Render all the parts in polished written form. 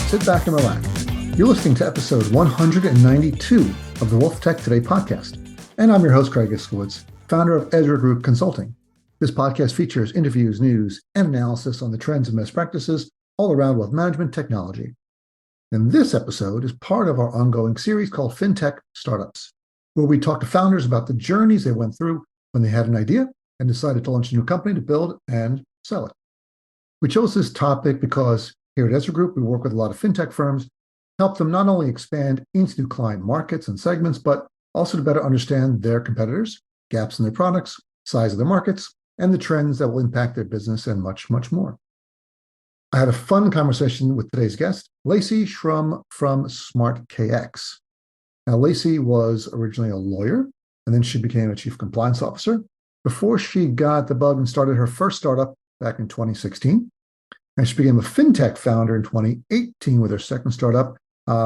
sit back and relax. You're listening to episode 192 of the WealthTech Today podcast. And I'm your host, Craig Iskowitz, founder of Ezra Group Consulting. This podcast features interviews, news, and analysis on the trends and best practices all around wealth management technology. And this episode is part of our ongoing series called Fintech Startups, where we talk to founders about the journeys they went through when they had an idea and decided to launch a new company to build and sell it. We chose this topic because here at Ezra Group, we work with a lot of fintech firms, help them not only expand into new client markets and segments, but also to better understand their competitors, gaps in their products, size of their markets, and the trends that will impact their business and much, much more. I had a fun conversation with today's guest, Lacey Shrum from SmartKX. Now, Lacey was originally a lawyer, and then she became a chief compliance officer before she got the bug and started her first startup back in 2016. And she became a fintech founder in 2018 with her second startup,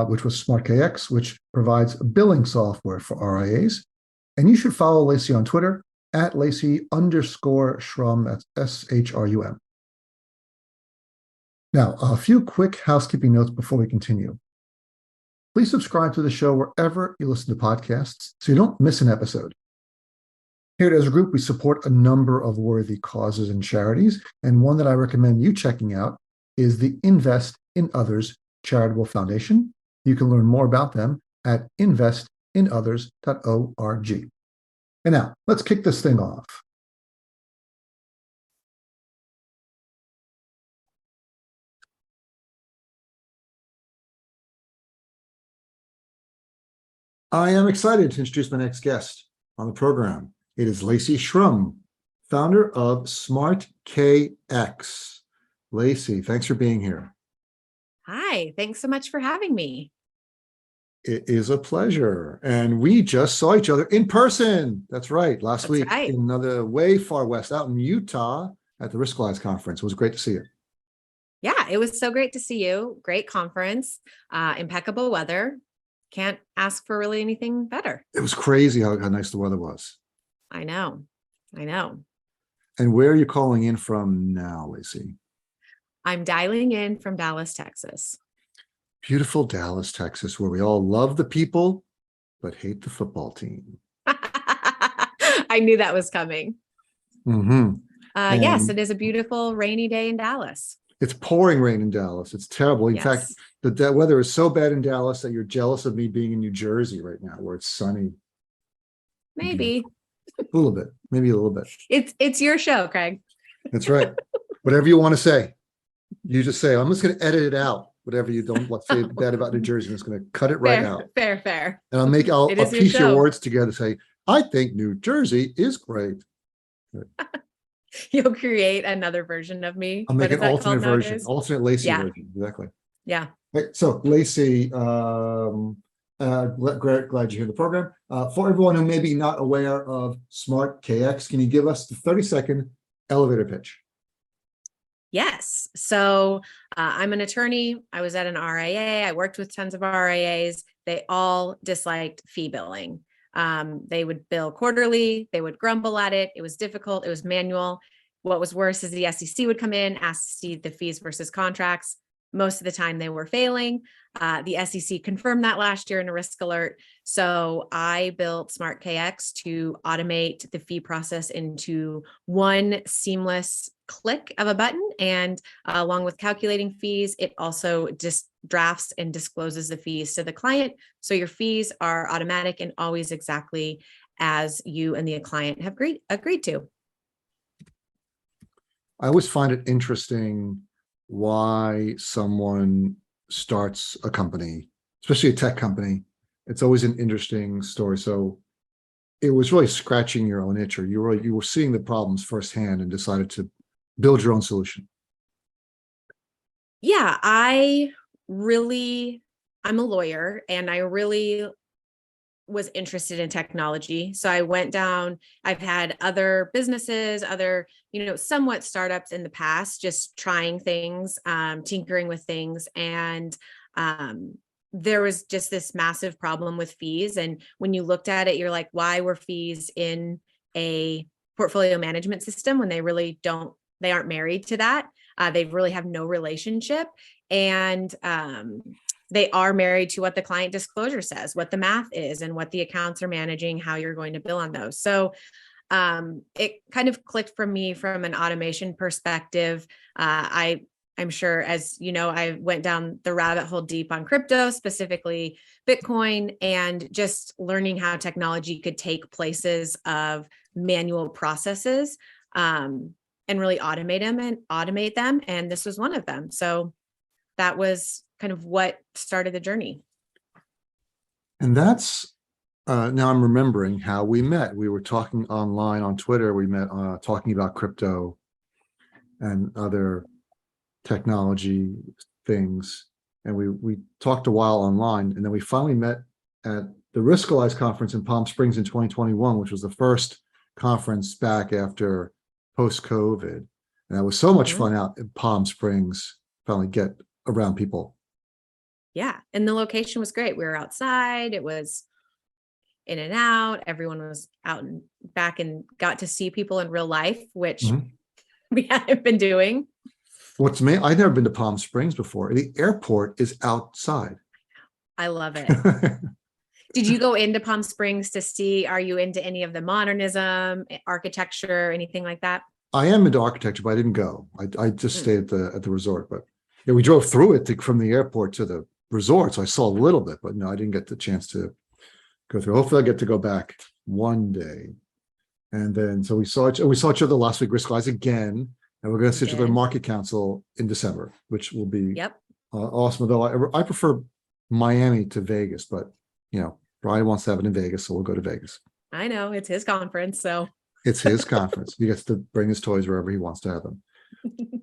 which was SmartKX, which provides billing software for RIAs. And you should follow Lacey on Twitter at Lacey_Shrum, that's SHRUM. Now, a few quick housekeeping notes before we continue. Please subscribe to the show wherever you listen to podcasts so you don't miss an episode. Here at Ezra Group, we support a number of worthy causes and charities, and one that I recommend you checking out is the Invest in Others Charitable Foundation. You can learn more about them at investinothers.org. And now, let's kick this thing off. I am excited to introduce my next guest on the program. It is Lacey Shrum, founder of SmartKX. Lacey, thanks for being here. Hi, thanks so much for having me. It is a pleasure. And we just saw each other in person. That's right. Last week in another way far west out in Utah at the Riskalyze conference. It was great to see you. Yeah, it was so great to see you. Great conference, impeccable weather. Can't ask for really anything better. It was crazy how nice the weather was. I know. And where are you calling in from now, Lacey? I'm dialing in from Dallas, Texas. Beautiful Dallas, Texas, where we all love the people, but hate the football team. I knew that was coming. Mm-hmm. Yes, it is a beautiful rainy day in Dallas. It's pouring rain in Dallas. It's terrible. In fact, the weather is so bad in Dallas that you're jealous of me being in New Jersey right now, where it's sunny. Maybe. A little bit, maybe a little bit. It's your show, Craig. That's right. Whatever you want to say, you just say. I'm just going to edit it out. Whatever you don't want to say bad about New Jersey, I'm just going to cut it right out. Fair. And I'll piece your words together. Say, I think New Jersey is great. You'll create another verge of me. I'll make an alternate version, alternate Lacey version. Exactly. Yeah. Right, so Lacey, glad you're here in the program. For everyone who may be not aware of SmartKX, can you give us the 30-second elevator pitch? Yes. So I'm an attorney. I was at an RIA. I worked with tons of RIAs. They all disliked fee billing. They would bill quarterly. They would grumble at it. It was difficult. It was manual. What was worse is the SEC would come in, ask to see the fees versus contracts. Most of the time they were failing. The SEC confirmed that last year in a risk alert. So I built SmartKX to automate the fee process into one seamless click of a button. And along with calculating fees, it also just drafts and discloses the fees to the client. So your fees are automatic and always exactly as you and the client have agreed to. I always find it interesting why someone starts a company, especially a tech company. It's always an interesting story. So it was really scratching your own itch, or you were seeing the problems firsthand and decided to build your own solution. Yeah, I'm a lawyer, and I really was interested in technology. So I went down, I've had other businesses, somewhat startups in the past, just trying things, tinkering with things. And there was just this massive problem with fees. And when you looked at it, you're like, why were fees in a portfolio management system when they aren't married to that? They really have no relationship. And they are married to what the client disclosure says, what the math is, and what the accounts are managing, how you're going to bill on those. So it kind of clicked for me from an automation perspective. I'm sure, as you know, I went down the rabbit hole deep on crypto, specifically Bitcoin, and just learning how technology could take places of manual processes and really automate them. And this was one of them. So that was kind of what started the journey. And that's now I'm remembering how we met. We were talking online on Twitter. We met talking about crypto and other technology things. And we talked a while online, and then we finally met at the Riskalyze conference in Palm Springs in 2021, which was the first conference back after post-COVID. And that was so much fun out in Palm Springs, finally get around people. Yeah. And the location was great. We were outside. It was in and out. Everyone was out and back and got to see people in real life, which we hadn't been doing. I've never been to Palm Springs before. The airport is outside. I love it. Did you go into Palm Springs to see, are you into any of the modernism, architecture, anything like that? I am into architecture, but I didn't go. I just stayed at the resort. But yeah, we drove through it from the airport to the resort, so I saw a little bit, but no, I didn't get the chance to go through. Hopefully I get to go back one day. And then, so we saw each other last week, Riskalyze again, and we're going to sit with the Market Council in December, which will be awesome. Although I prefer Miami to Vegas, but you know, Brian wants to have it in Vegas, so we'll go to Vegas. I know, it's his conference, so. It's his conference. He gets to bring his toys wherever he wants to have them.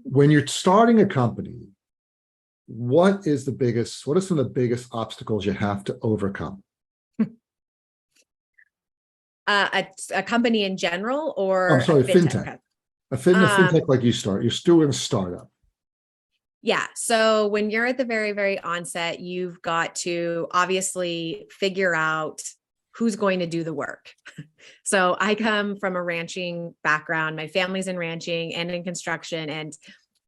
When you're starting a company, what are some of the biggest obstacles you have to overcome? A company in general, or I'm sorry, fintech. A fintech like you're still in a startup. Yeah. So when you're at the very, very onset, you've got to obviously figure out who's going to do the work. So I come from a ranching background. My family's in ranching and in construction. And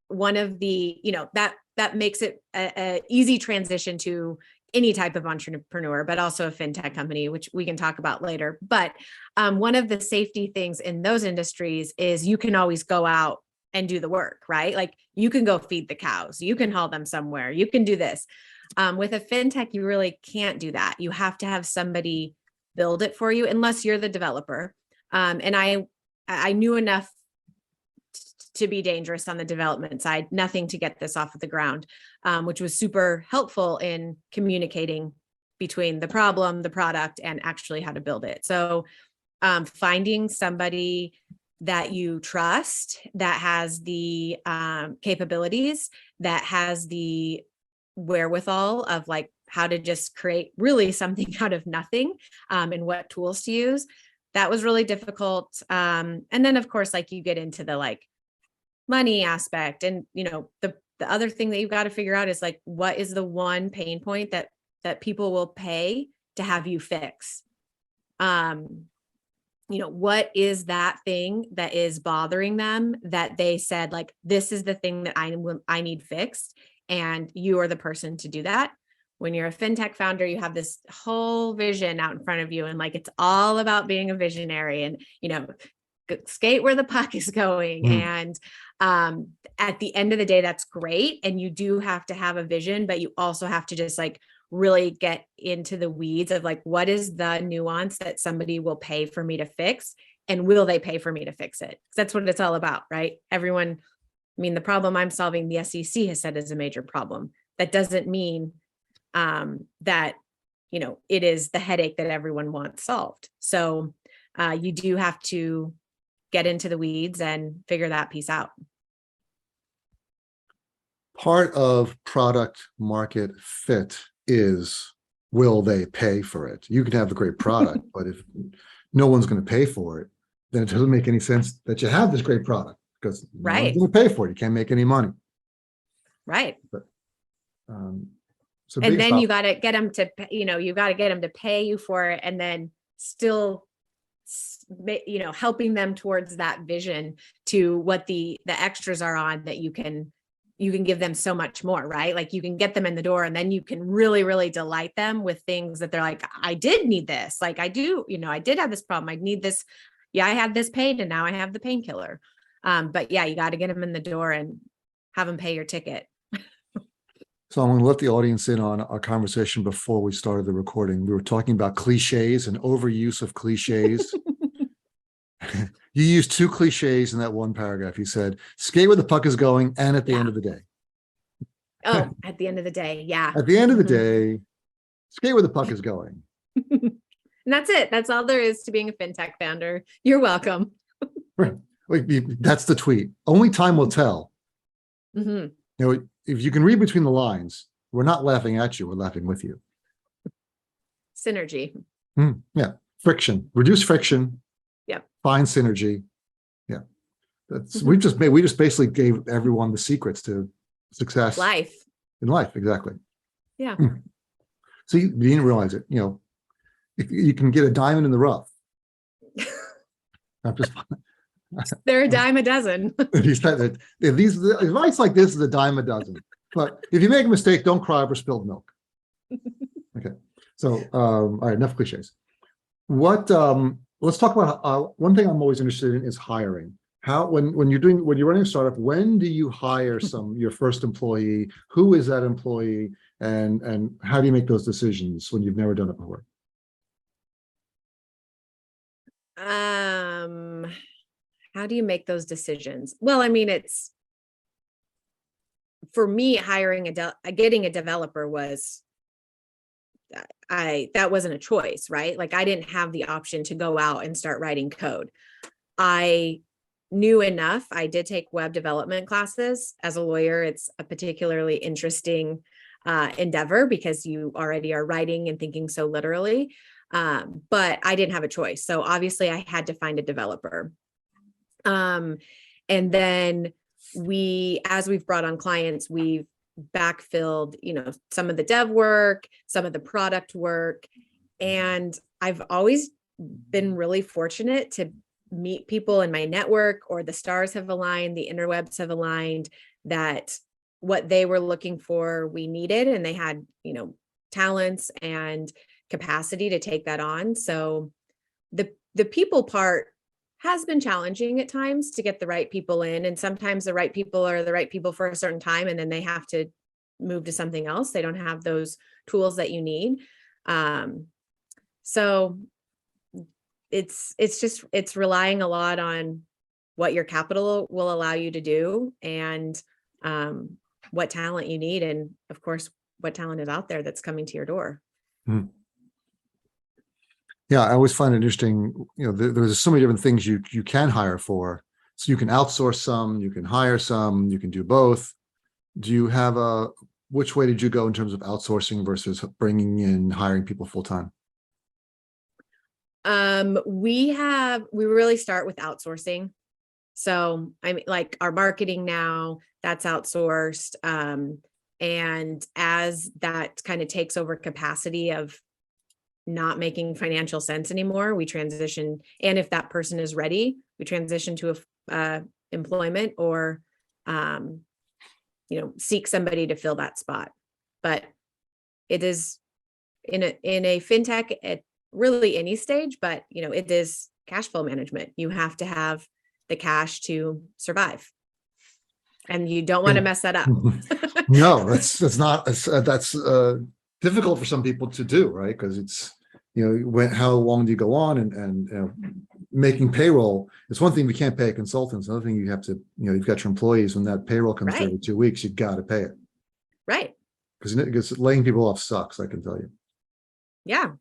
one of the, that makes it a easy transition to any type of entrepreneur, but also a fintech company, which we can talk about later. But one of the safety things in those industries is you can always go out and do the work, right? Like you can go feed the cows, you can haul them somewhere, you can do this. With a fintech, you really can't do that. You have to have somebody build it for you, unless you're the developer. And I knew enough to be dangerous on the development side, nothing to get this off of the ground, which was super helpful in communicating between the problem, the product, and actually how to build it. So finding somebody that you trust, that has the capabilities, that has the wherewithal of like how to just create really something out of nothing, and what tools to use. That was really difficult. And then of course, like you get into the like money aspect, and the other thing that you've got to figure out is like, what is the one pain point that people will pay to have you fix? What is that thing that is bothering them that they said, like, this is the thing that I need fixed, and you are the person to do that. When you're a fintech founder, you have this whole vision out in front of you, and like, it's all about being a visionary and, skate where the puck is going. And at the end of the day, that's great. And you do have to have a vision, but you also have to just like really get into the weeds of like, what is the nuance that somebody will pay for me to fix? And will they pay for me to fix it? That's what it's all about, right? Everyone, the problem I'm solving, the SEC has said is a major problem. That doesn't mean that, it is the headache that everyone wants solved. So you do have to get into the weeds and figure that piece out. Part of product market fit is, will they pay for it? You can have a great product, but if no one's going to pay for it, then it doesn't make any sense that you have this great product, because no one's going to pay for it. You can't make any money. Right. But, and then you got to get them to, you got to get them to pay you for it, and then still helping them towards that vision to what the extras are on that you can give them so much more, right? Like you can get them in the door and then you can really, really delight them with things that they're like, I did need this. Like I do, I did have this problem. I need this. Yeah, I had this pain and now I have the painkiller. But yeah, you got to get them in the door and have them pay your ticket. So I'm going to let the audience in on our conversation before we started the recording. We were talking about cliches and overuse of cliches. You used 2 cliches in that one paragraph. You said, skate where the puck is going and at the end of the day. Oh, at the end of the day. Yeah. At the end of the day, skate where the puck is going. And that's it. That's all there is to being a fintech founder. You're welcome. Right. That's the tweet. Only time will tell. Mm-hmm. If you can read between the lines, we're not laughing at you. We're laughing with you. Synergy. Yeah. Friction. Reduce friction. Yep. Find synergy. Yeah. We just basically gave everyone the secrets to success in life. Exactly. Yeah. So you didn't realize it. If you can get a diamond in the rough. I'm just they're a dime a dozen. These advice like this is a dime a dozen. But if you make a mistake, don't cry over spilled milk. Okay. So all right, enough cliches. Let's talk about one thing I'm always interested in is hiring. When you're running a startup, when do you hire your first employee? Who is that employee? And how do you make those decisions when you've never done it before? How do you make those decisions? Well, I mean, it's for me, getting a developer that wasn't a choice, right? Like I didn't have the option to go out and start writing code. I knew enough. I did take web development classes. As a lawyer, it's a particularly interesting endeavor because you already are writing and thinking so literally. But I didn't have a choice. So obviously I had to find a developer. And then as we've brought on clients, we've backfilled, some of the dev work, some of the product work. And I've always been really fortunate to meet people in my network, or the stars have aligned, the interwebs have aligned, that what they were looking for, we needed, and they had, talents and capacity to take that on. So the people part has been challenging at times to get the right people in. And sometimes the right people are the right people for a certain time, and then they have to move to something else. They don't have those tools that you need. So it's relying a lot on what your capital will allow you to do, and what talent you need. And of course, what talent is out there that's coming to your door. Yeah, I always find it interesting. There's so many different things you can hire for. So you can outsource some, you can hire some, you can do both. Do you have which way did you go in terms of outsourcing versus bringing in, hiring people full time? We really start with outsourcing. So I mean, like our marketing now, that's outsourced. And as that kind of takes over capacity of not making financial sense anymore, we transition. And if that person is ready, we transition to employment, or, seek somebody to fill that spot. But it is in a fintech at really any stage, but it is cash flow management. You have to have the cash to survive, and you don't want to mess that up. No, that's difficult for some people to do, right? Because it's, how long do you go on, and making payroll. It's one thing we can't pay a consultant. It's another thing you have to, you've got your employees. When that payroll comes through every 2 weeks, you've got to pay it. Right. Because laying people off sucks, I can tell you. Yeah.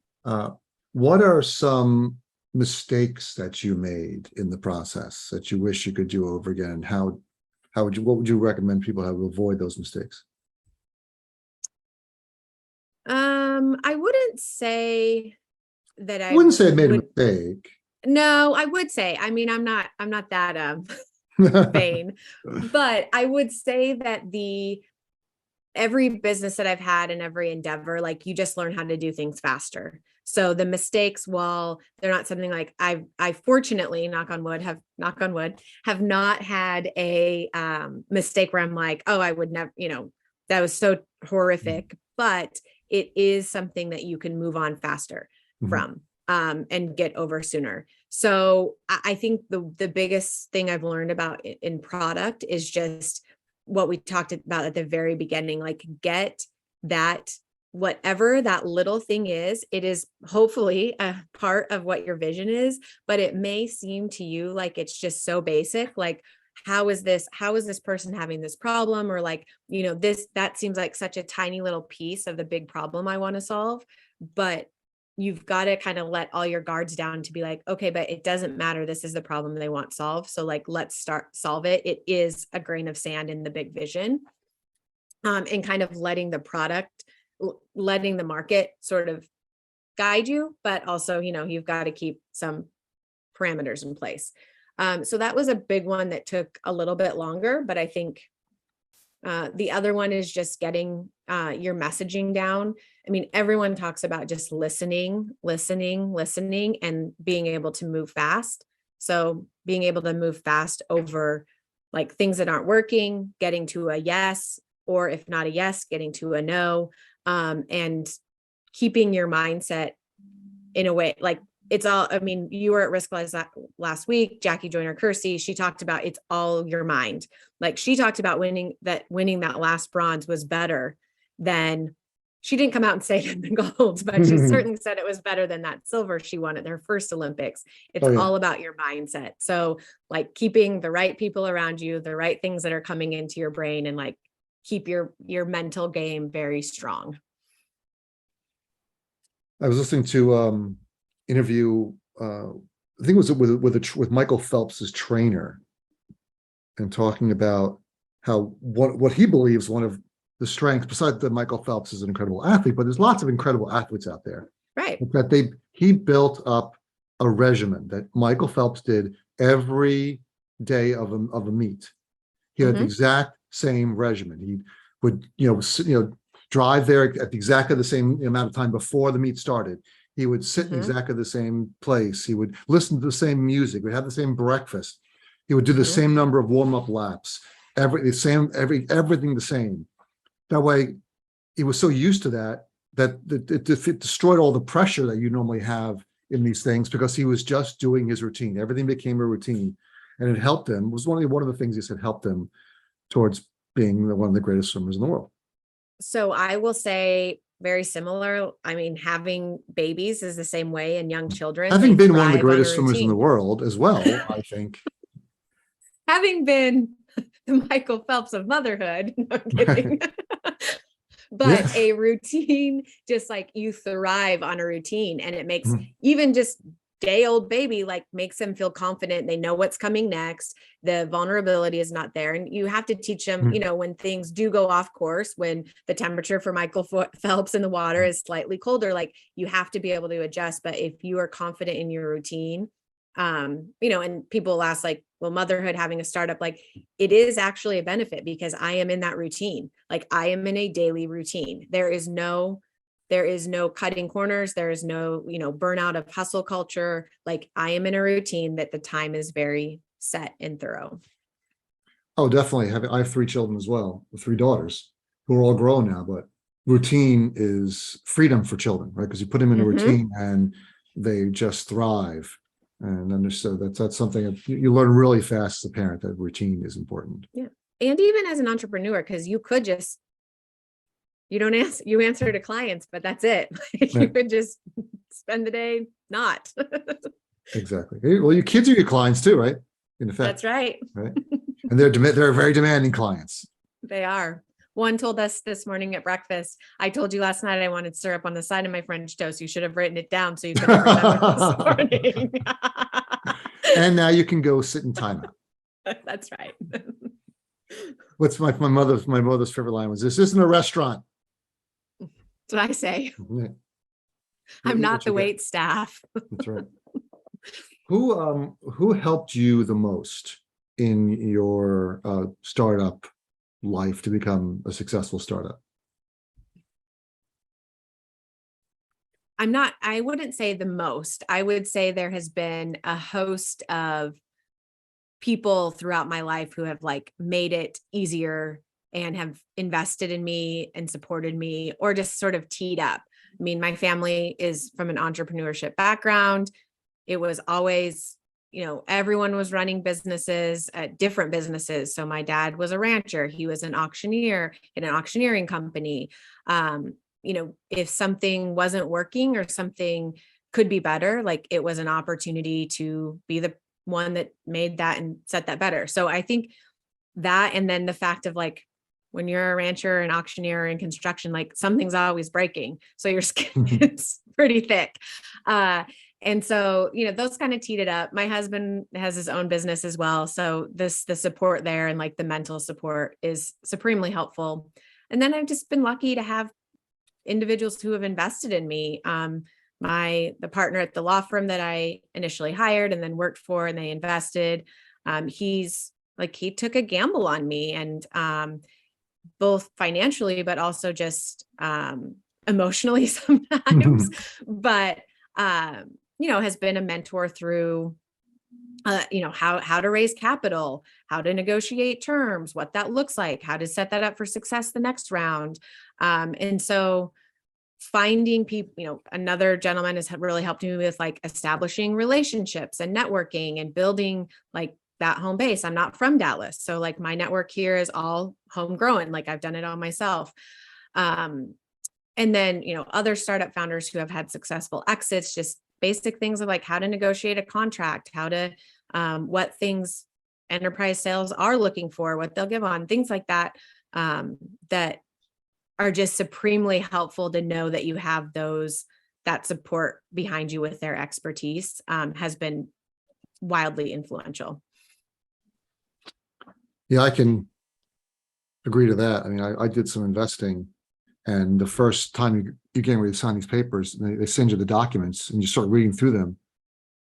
What are some mistakes that you made in the process that you wish you could do over again? What would you recommend people how to avoid those mistakes? I wouldn't say that I wouldn't say I made a mistake. No, I would say, I mean, I'm not that vain, but I would say that every business that I've had and every endeavor, like you just learn how to do things faster. So the mistakes, while they're not something like I fortunately, knock on wood, have not had a mistake where I'm like, oh, I would never, that was so horrific, but it is something that you can move on faster from and get over sooner. So I think the biggest thing I've learned about in product is just what we talked about at the very beginning, like get that, whatever that little thing is, it is hopefully a part of what your vision is, but it may seem to you like it's just so basic. Like, how is this person having this problem? Or like, that seems like such a tiny little piece of the big problem I want to solve, but you've got to kind of let all your guards down to be like, okay, but it doesn't matter. This is the problem they want solved. So like, let's solve it. It is a grain of sand in the big vision. And kind of letting the market sort of guide you, but also, you've got to keep some parameters in place. So that was a big one that took a little bit longer, but I think the other one is just getting your messaging down. I mean, everyone talks about just listening, and being able to move fast. So being able to move fast over like things that aren't working, getting to a yes, or if not a yes, getting to a no, and keeping your mindset in a way like it's all, I mean, you were at Risk last week, Jackie Joyner-Kersee, she talked about it's all your mind. Like she talked about winning that last bronze was better than, she didn't come out and say it in the gold, but she certainly said it was better than that silver she won at their first Olympics. It's all about your mindset. So like keeping the right people around you, the right things that are coming into your brain, and like keep your mental game very strong. I was listening to interview, I think it was with Michael Phelps's trainer, and talking about how what he believes one of the strengths, besides that Michael Phelps is an incredible athlete, but there's lots of incredible athletes out there. Right. That he built up a regimen that Michael Phelps did every day of a meet. He had the exact same regimen. He would, drive there at exactly the same amount of time before the meet started. He would sit in exactly the same place. He would listen to the same music. We'd have the same breakfast. He would do the same number of warm-up laps. Everything the same. That way, he was so used to that it destroyed all the pressure that you normally have in these things, because he was just doing his routine. Everything became a routine, and it helped him. It was one of the things he said helped him towards being one of the greatest swimmers in the world. So I will say very similar. I mean, having babies is the same way, and young children. Having been one of the greatest swimmers in the world as well, I think. Having been the Michael Phelps of motherhood, no, I'm kidding. But a routine, just like you thrive on a routine, and it makes even just day-old baby, like makes them feel confident. They know what's coming next. The vulnerability is not there. And you have to teach them, when things do go off course, when the temperature for Michael Phelps in the water is slightly colder, like you have to be able to adjust. But if you are confident in your routine, and people ask like, well, motherhood, having a startup, like it is actually a benefit, because I am in that routine. Like I am in a daily routine. There is no cutting corners. There is no, burnout of hustle culture. Like I am in a routine that the time is very set and thorough. Oh, definitely. I have 3 children as well, 3 daughters who are all grown now, but routine is freedom for children, right? Because you put them in a routine and they just thrive. And understood that's something that you learn really fast as a parent, that routine is important. Yeah. And even as an entrepreneur, because you could just, you answer to clients, but that's it. You could just spend the day not. Exactly. Well, your kids are your clients too, right? In effect. That's right. Right. And they're very demanding clients. They are. One told us this morning at breakfast, I told you last night I wanted syrup on the side of my French toast. You should have written it down so you could have remembered this morning. And now you can go sit in timeout. That's right. What's my mother's favorite line was, "This isn't a restaurant." That's what I say. Yeah. I'm not the wait staff. That's right. Who helped you the most in your startup life to become a successful startup? I wouldn't say the most. I would say there has been a host of people throughout my life who have like made it easier and have invested in me and supported me, or just sort of teed up. I mean, my family is from an entrepreneurship background. It was always, everyone was running businesses, different businesses. So my dad was a rancher. He was an auctioneer in an auctioneering company. If something wasn't working or something could be better, like it was an opportunity to be the one that made that and set that better. So I think that, and then the fact of like, when you're a rancher and auctioneer in construction, like something's always breaking. So your skin is pretty thick. And so, those kind of teed it up. My husband has his own business as well. So the support there and like the mental support is supremely helpful. And then I've just been lucky to have individuals who have invested in me. The partner at the law firm that I initially hired and then worked for, and they invested, he took a gamble on me, and both financially, but also just emotionally sometimes, but has been a mentor through how to raise capital, how to negotiate terms, what that looks like, how to set that up for success the next round. And so finding people, another gentleman has really helped me with like establishing relationships and networking and building like that home base. I'm not from Dallas. So like my network here is all homegrown. Like I've done it all myself. And then, other startup founders who have had successful exits, just basic things of like how to negotiate a contract, how to, what things enterprise sales are looking for, what they'll give on, things like that, that are just supremely helpful to know that you have that support behind you with their expertise, has been wildly influential. Yeah, I can agree to that. I mean, I did some investing, and the first time you get ready to sign these papers, and they send you the documents, and you start reading through them,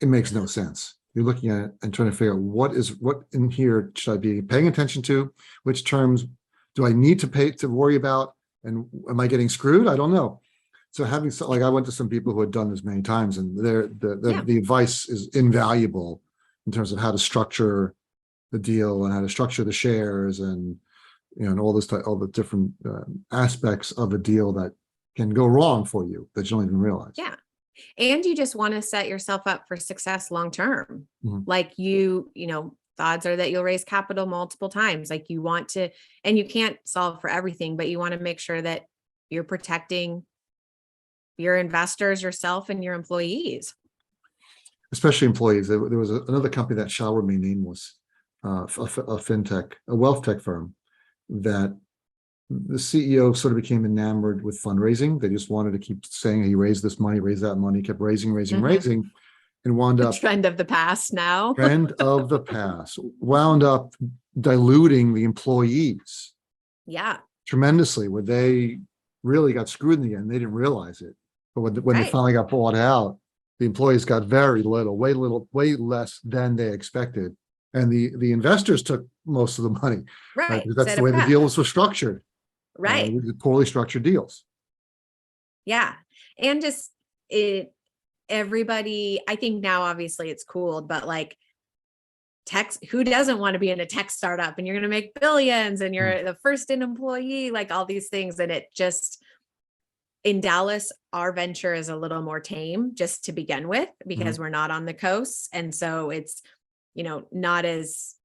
it makes no sense. You're looking at it and trying to figure out what in here should I be paying attention to, which terms do I need to worry about, and am I getting screwed? I don't know. So I went to some people who had done this many times, and the advice is invaluable in terms of how to structure the deal and how to structure the shares and and all the different aspects of a deal that can go wrong for you that you don't even realize. Yeah. And you just want to set yourself up for success long term. Mm-hmm. Like the odds are that you'll raise capital multiple times. Like you want to, and you can't solve for everything, but you want to make sure that you're protecting your investors, yourself, and your employees. Especially employees. There was another company that shall remain nameless, a Fintech, a WealthTech firm, that the CEO sort of became enamored with fundraising. They just wanted to keep saying he raised this money, raised that money, kept raising, and wound up trend of the past now. Trend of the past, wound up diluting the employees. Yeah. Tremendously, where they really got screwed in the end. They didn't realize it. But when they finally got bought out, the employees got very little, way less than they expected. And the investors took most of the money. Right. Because that's the way the deals were structured. Right. Poorly structured deals. Yeah. And just everybody, I think now obviously it's cooled, but like who doesn't want to be in a tech startup and you're going to make billions and you're the first in employee, like all these things. And it just, in Dallas, our venture is a little more tame just to begin with, because we're not on the coast. And so it's,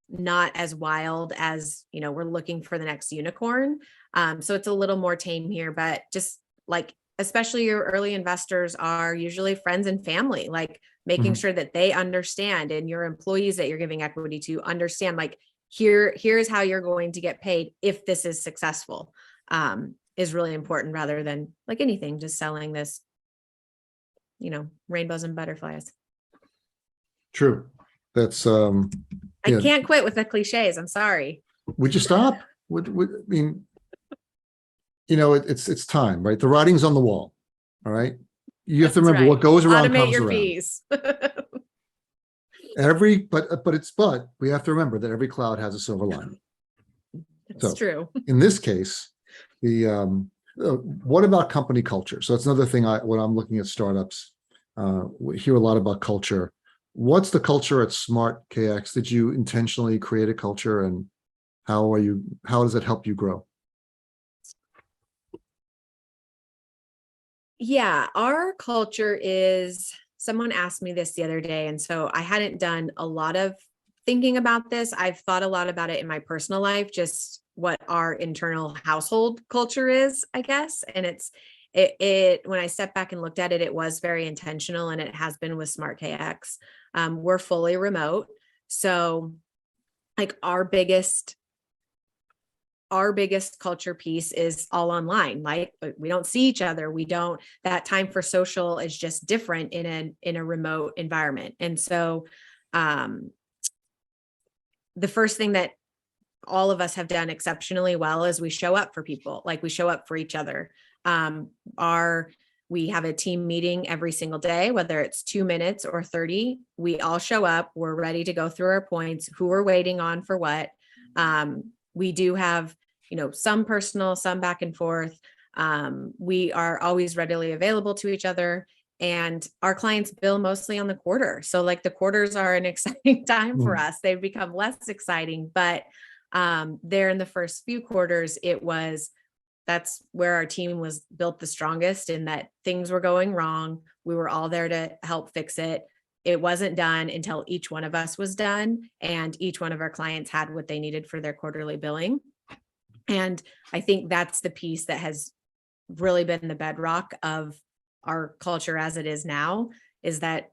not as wild as, we're looking for the next unicorn. So it's a little more tame here, but just like, especially your early investors are usually friends and family, like making sure that they understand, and your employees that you're giving equity to understand, like, here's how you're going to get paid if this is successful, is really important, rather than like anything, just selling this, rainbows and butterflies. True. That's I can't quit with the cliches. I'm sorry. Would you stop? I mean, it's time, right? The writing's on the wall. All right. You have to remember what goes around Automate comes your around. fees. But we have to remember that every cloud has a silver lining. That's true. In this case, the What about company culture? So that's another thing. When I'm looking at startups, we hear a lot about culture. What's the culture at Smart KX? Did you intentionally create a culture, and how does it help you grow? Yeah, our culture is, someone asked me this the other day, and so I hadn't done a lot of thinking about this. I've thought a lot about it in my personal life, just what our internal household culture is, I guess. And it when I stepped back and looked at it, it was very intentional, and it has been with Smart KX. We're fully remote. So like our biggest culture piece is all online. Like we don't see each other. That time for social is just different in a remote environment. And so the first thing that all of us have done exceptionally well is we show up for people, like we show up for each other. We have a team meeting every single day, whether it's 2 minutes or 30, we all show up, we're ready to go through our points, who we're waiting on for what. We do have, some personal, some back and forth. We are always readily available to each other, and our clients bill mostly on the quarter. So like the quarters are an exciting time for us. They've become less exciting, but there in the first few quarters, that's where our team was built the strongest, in that things were going wrong. We were all there to help fix it. It wasn't done until each one of us was done, and each one of our clients had what they needed for their quarterly billing. And I think that's the piece that has really been the bedrock of our culture as it is now, is that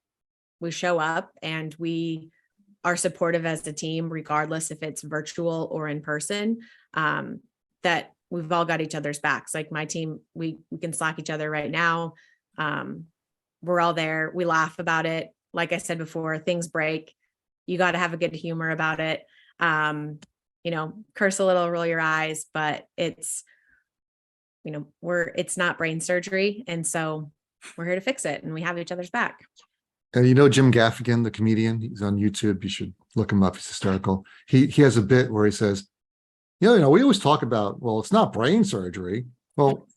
we show up and we are supportive as a team, regardless if it's virtual or in person, that we've all got each other's backs. Like my team, we can Slack each other right now. We're all there. We laugh about it. Like I said before, things break. You got to have a good humor about it. Curse a little, roll your eyes, but it's not brain surgery. And so we're here to fix it, and we have each other's back. And Jim Gaffigan, the comedian, he's on YouTube. You should look him up. He's hysterical. He has a bit where he says, we always talk about, well, it's not brain surgery. Well,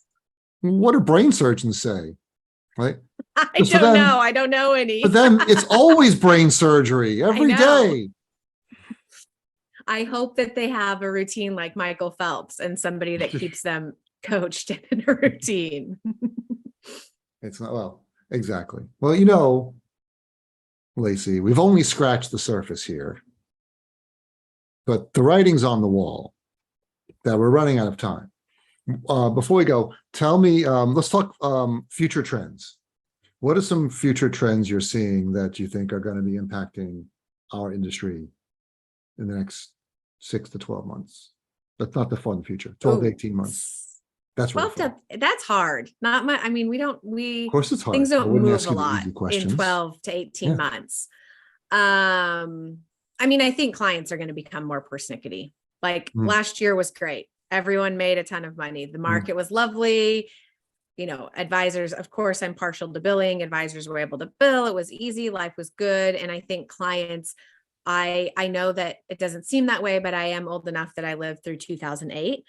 what do brain surgeons say? Right? I don't know. I don't know any. But then it's always brain surgery every day. I hope that they have a routine like Michael Phelps, and somebody that keeps them coached in a routine. It's not, well, exactly. Well, Lacey, we've only scratched the surface here, but the writing's on the wall that we're running out of time. Before we go, tell me, let's talk future trends. What are some future trends you're seeing that you think are going to be impacting our industry in the next 6 to 12 months? That's not the fun future. 12 to 18 months. That's really fun. That's hard. Not much. I mean, of course it's hard. Things don't move a lot in 12 to 18 months. I think clients are going to become more persnickety. Like last year was great. Everyone made a ton of money. The market was lovely. Advisors, of course, I'm partial to billing. Advisors were able to bill. It was easy. Life was good. And I think clients, I know that it doesn't seem that way, but I am old enough that I lived through 2008.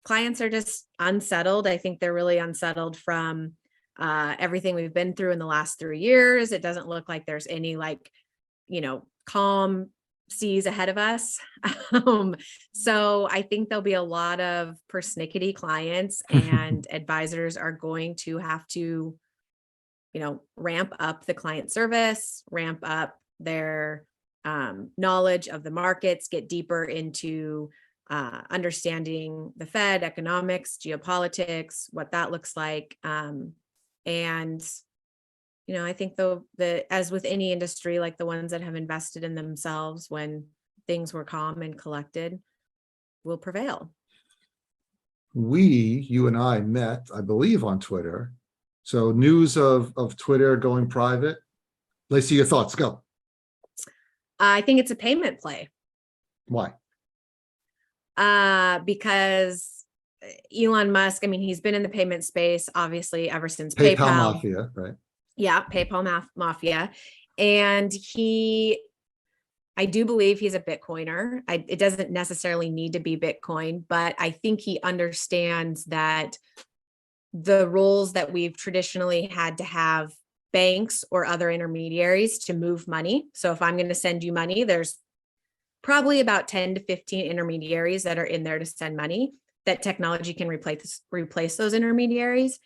Clients are just unsettled. I think they're really unsettled from everything we've been through in the last 3 years. It doesn't look like there's any calm seas ahead of us. So I think there'll be a lot of persnickety clients, and advisors are going to have to, ramp up the client service, ramp up their knowledge of the markets, get deeper into understanding the Fed, economics, geopolitics, what that looks like. I think as with any industry, like the ones that have invested in themselves when things were calm and collected, will prevail. You and I met, I believe, on Twitter. So news of Twitter going private. Lacey, your thoughts, go. I think it's a payment play. Why? Because Elon Musk, he's been in the payment space, obviously, ever since PayPal PayPal. Mafia, right? Yeah, PayPal Mafia. And he I do believe he's a Bitcoiner. It doesn't necessarily need to be Bitcoin, but I think he understands that the roles that we've traditionally had to have banks or other intermediaries to move money. So if I'm going to send you money, there's probably about 10 to 15 intermediaries that are in there to send money, that technology can replace those intermediaries.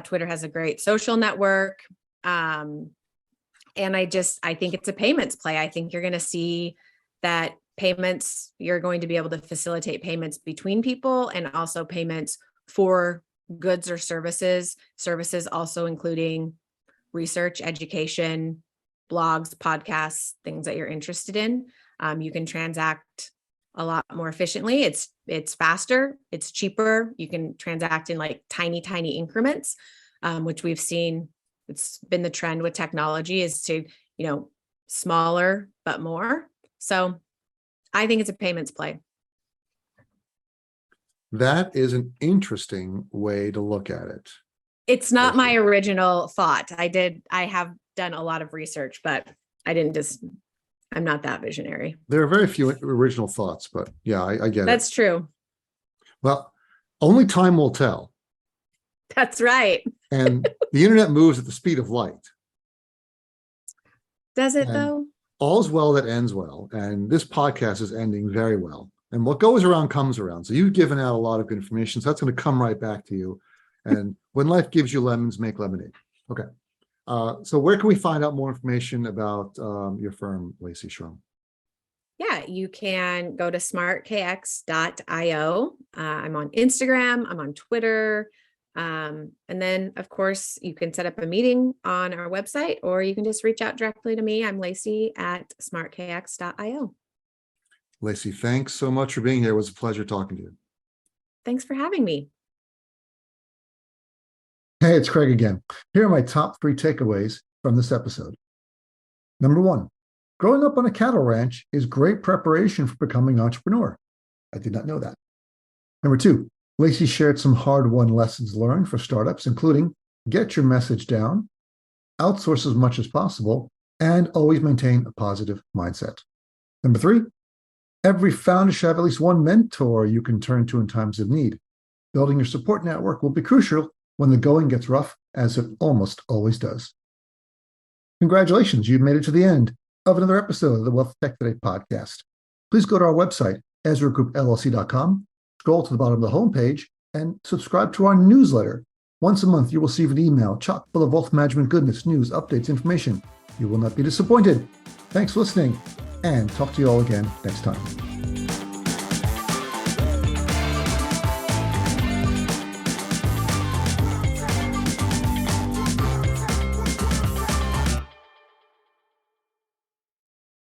Twitter has a great social network. And I think it's a payments play. I think you're going to see that payments, you're going to be able to facilitate payments between people and also payments for goods or services also including research, education, blogs, podcasts, things that you're interested in. You can transact a lot more efficiently. It's faster, it's cheaper. You can transact in like tiny increments, which we've seen. It's been the trend with technology is to, smaller, but more. So I think it's a payments play. That is an interesting way to look at it. It's not my original thought. I have done a lot of research, but I'm not that visionary. There are very few original thoughts, but yeah, I get it. That's true. Well, only time will tell. That's right. And the internet moves at the speed of light. Does it though? All's well that ends well. And this podcast is ending very well. And what goes around comes around. So you've given out a lot of information. So that's going to come right back to you. And when life gives you lemons, make lemonade. Okay. So where can we find out more information about your firm, Lacey Shrum? Yeah, you can go to smartkx.io. I'm on Instagram. I'm on Twitter. And then, of course, you can set up a meeting on our website, or you can just reach out directly to me. I'm Lacey at smartkx.io. Lacey, thanks so much for being here. It was a pleasure talking to you. Thanks for having me. Hey, it's Craig again. Here are my top 3 takeaways from this episode. Number 1, growing up on a cattle ranch is great preparation for becoming an entrepreneur. I did not know that. Number 2, Lacey shared some hard-won lessons learned for startups, including get your message down, outsource as much as possible, and always maintain a positive mindset. Number 3, every founder should have at least one mentor you can turn to in times of need. Building your support network will be crucial when the going gets rough, as it almost always does. Congratulations, you've made it to the end of another episode of the WealthTech Today podcast. Please go to our website, EzraGroupLLC.com, scroll to the bottom of the homepage, and subscribe to our newsletter. Once a month, you will receive an email chock full of wealth management goodness, news, updates, information. You will not be disappointed. Thanks for listening, and talk to you all again next time.